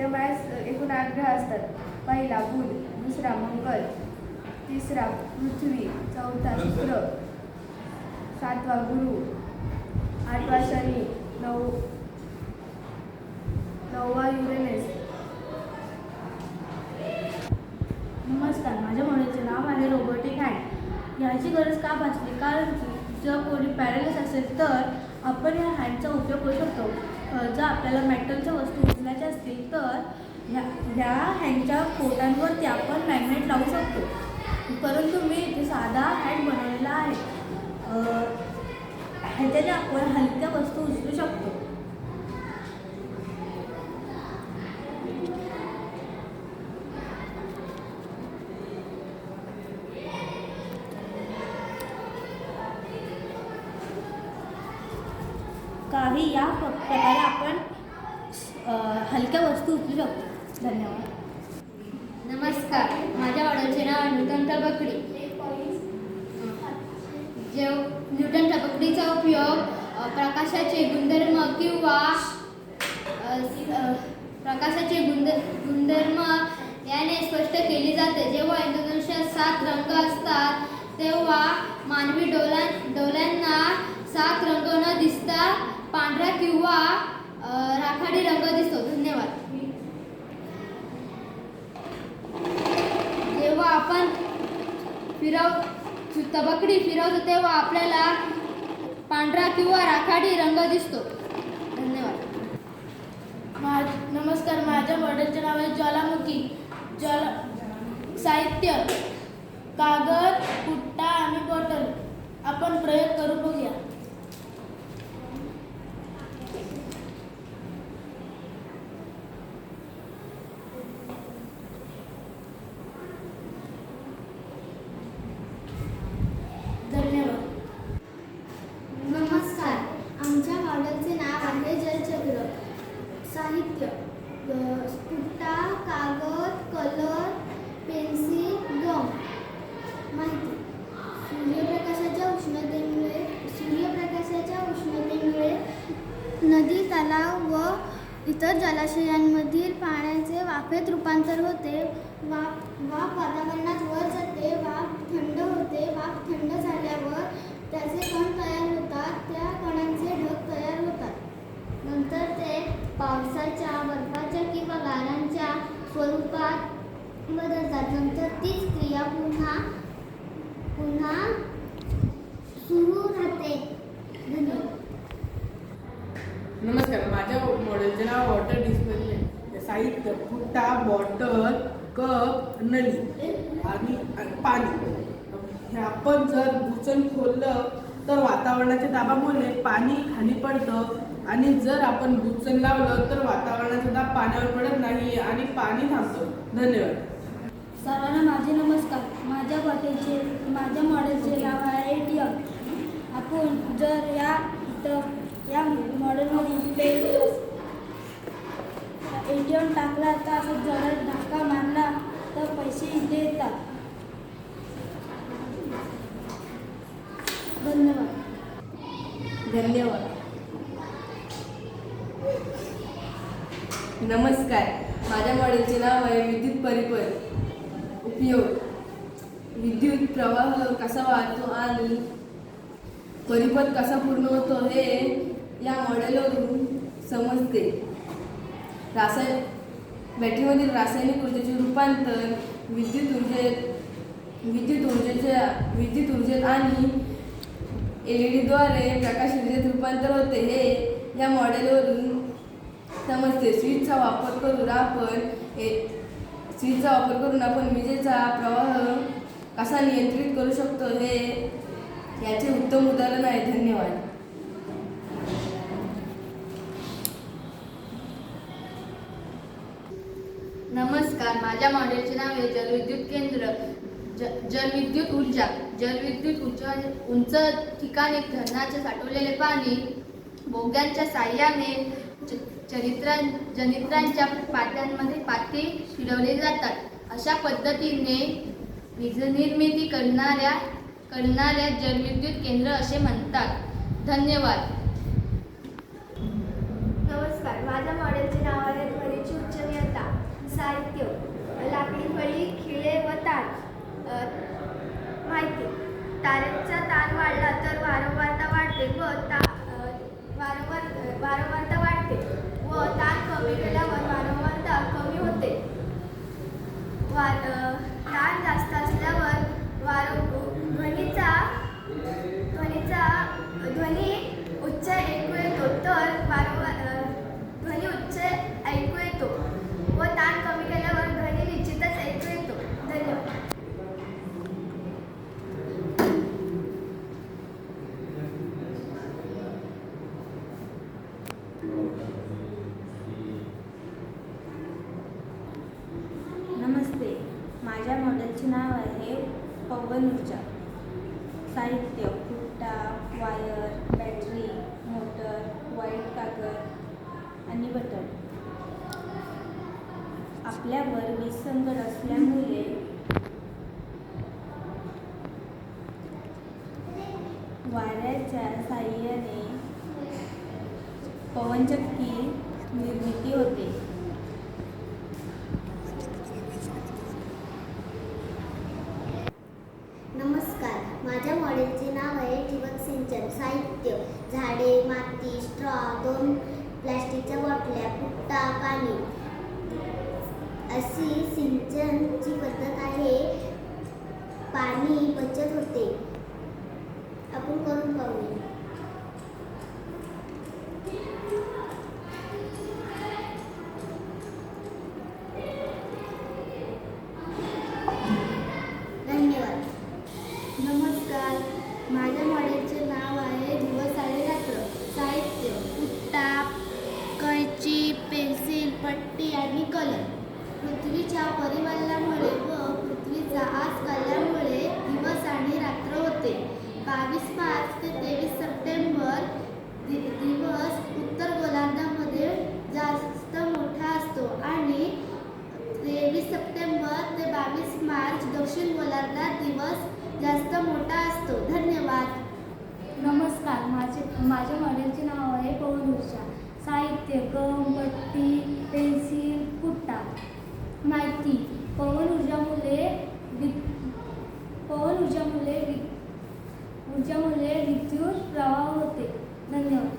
सूर्यमाळ्यात एकूण 8 ग्रह असतात. पहिला बुध, दुसरा मंगळ, तिसरा पृथ्वी, चौथा शुक्र, सातवा गुरु, आठवा शनी, नववा युरेनस. नमस्कार, माझ्या मॉडेलचे नाव आहे रोबोटिक हँड. याची गरज का भासली? कारण जर कोणी पॅरालिस असेल तर आपण या हँडचा उपयोग करू शकतो. जर आपल्याला मेटलच्या वस्तू उचलायच्या असतील तर ह्या हँडच्या पोटांवरती आपण मॅग्नेट लावू शकतो. परंतु मी इथे साधा हँड बनवलेला आहे. ह्याच्याने आपण हलक्या वस्तू उचलू शकतो. काही या प्रकारे आपण हलक्या वस्तू उचलू शकतो. धन्यवाद. नमस्कार, माझ्या मॉडेलचे नाव न्यूटन टबकडी. न्यूटन टबकडीचा उपयोग प्रकाशाचे गुणधर्म किंवा प्रकाशाचे गुणधर्म याने स्पष्ट केली जाते. जेव्हा इंद्रधनुष्यात 7 रंग असतात तेव्हा मानवी डोळ्यांना 7 रंग न दिसता पांढरा किंवा राखाडी रंग दिसतो. धन्यवाद. जेव्हा आपण तबकडी फिरवतो तेव्हा आपल्याला पांढरा किंवा राखाडी रंग दिसतो. धन्यवाद. नमस्कार, माझ्या मॉडेलचे नाव आहे ज्वालामुखी. साहित्य कागद, पुट्टा आणि बॉटल. आपण प्रयोग करून बघूया. धन्यवाद. नमस्कार, आमच्या मॉडेलचे नाव आहे जलचक्र. साहित्य पुट्टा, कागद, कलर, पेन्सिल, गम. माहिती सूर्यप्रकाशाच्या उष्णतेमुळे नदी, तलाव व इतर जलाशयांमधील पाण्याचे वाफेत रूपांतर होते. वाफ वातावरणात वर जाते. वाफ थंड होते. वाफ थंड झाल्यावर त्याचे कण तयार होतात. त्या कणांचे ढग तयार होतात. नंतर ते पावसाच्या, बर्फाच्या किंवा गारांच्या स्वरूपात बदलतात. नंतर तीच क्रिया पुन्हा सुरू राहते. धन्यवाद. नमस्कार, माझ्या मॉडेलचे नाव वॉटर डिस्पेन्सर. साहित्य पुट्टा, बॉटल, कप, नळी आणि पाणी. हे आपण जर बुचण खोललं तर वातावरणाच्या दाबामुळे पाणी खाली पडतं आणि जर आपण बुचण लावलं तर वातावरणाचा दाब पाण्यावर पडत नाही आणि पाणी थांबतं. धन्यवाद. सर्वांना माझे नमस्कार. माझ्या मॉडेलचे नाव आहे ATM. आपण जर या मॉडेलमध्ये ATM टाकला तर असं जर धक्का मारला तर पैसे इथे येतात. धन्यवाद. धन्यवाद. नमस्कार, माझ्या मॉडेलचे नाव आहे विद्युत परिपथ. उपयोग विद्युत प्रवाह कसा वाहतो आणि परिपथ कसा पूर्ण होतो हे या मॉडेलवरून समजते. बॅटरीमधील रासायनिक ऊर्जेचे रूपांतर विद्युत ऊर्जेत आणि LED-द्वारे प्रकाश ऊर्जेत रूपांतर होते हे या मॉडेलवरून समजते. स्विचचा वापर करून आपण विजेचा प्रवाह कसा नियंत्रित करू शकतो हे याचे उत्तम उदाहरण आहे. धन्यवाद. नमस्कार, माझ्या मॉडेलचे नाव आहे जलविद्युत केंद्र. जलविद्युत ऊर्जा. उंच ठिकाणी धरणाचे साठवलेले पाणी बोग्यांच्या साहाय्याने जनित्रांच्या पात्यांमध्ये पाती शिरवले जातात. अशा पद्धतीने वीजनिर्मिती करणाऱ्या जलविद्युत केंद्र असे म्हणतात. धन्यवाद. नमस्कार, माझ्या मॉडेलचे नाव आहे ध्वनीची उच्च नियंत्रण. तारेचा ताण वाढला तर वारंवारता वाढते व वारंवारता वाढते व ताण कमी केल्यावर वारंवारता कमी होते. ताण जास्त असल्यावर ध्वनी उच्च ऐकू येतो तर ध्वनी उच्च ऐकू येतो व ताण कमी केल्यावर ध्वनी निश्चितच ऐकू येतो. धन्यवाद. नमस्ते, माझ्या मॉडेलचे नाव आहे पवन ऊर्जा. साहित्य फुट्टा, वायर, बॅटरी, मोटर, व्हाईट कागद आणि बटन. आपल्यावर वीज संकट असल्यामुळे वाऱ्याच्या साहाय्याने पवनचक्की निर्मिती होते. नमस्कार, माझ्या मॉडेलचे नाव आहे ठिबक सिंचन. साहित्य झाडे, माती, स्ट्रॉ, 2 प्लॅस्टिकच्या बाटल्या, फुट्टा, पाणी. अशी सिंचनची पद्धत आहे. पाणी बचत होते. आपण करून पाहूया. धन्यवाद. नमस्कार, माझ्या मॉडेलचे नाव आहे दिवस आणि रात्र. साहित्य पुट्टा, कैची, पेन्सिल, पट्टी आणि कलर. पृथ्वीच्या परिवलनामुळे व पृथ्वीचा आस काढल्यामुळे दिवस आणि रात्र होते. 22 मार्च ते 23 सप्टेंबर दिवस उत्तर गोलार्धामध्ये जास्त मोठा असतो आणि 23 सप्टेंबर ते 22 मार्च दक्षिण गोलार्धात दिवस जास्त मोठा असतो. धन्यवाद. नमस्कार, माझ्या मॉडेलचे नाव आहे पवन ऊर्जा. साहित्य गम, पट्टी, पेन्सिल, पुट्टा. माहिती पवन ऊर्जामुळे विद्युत प्रवाह होते. धन्यवाद.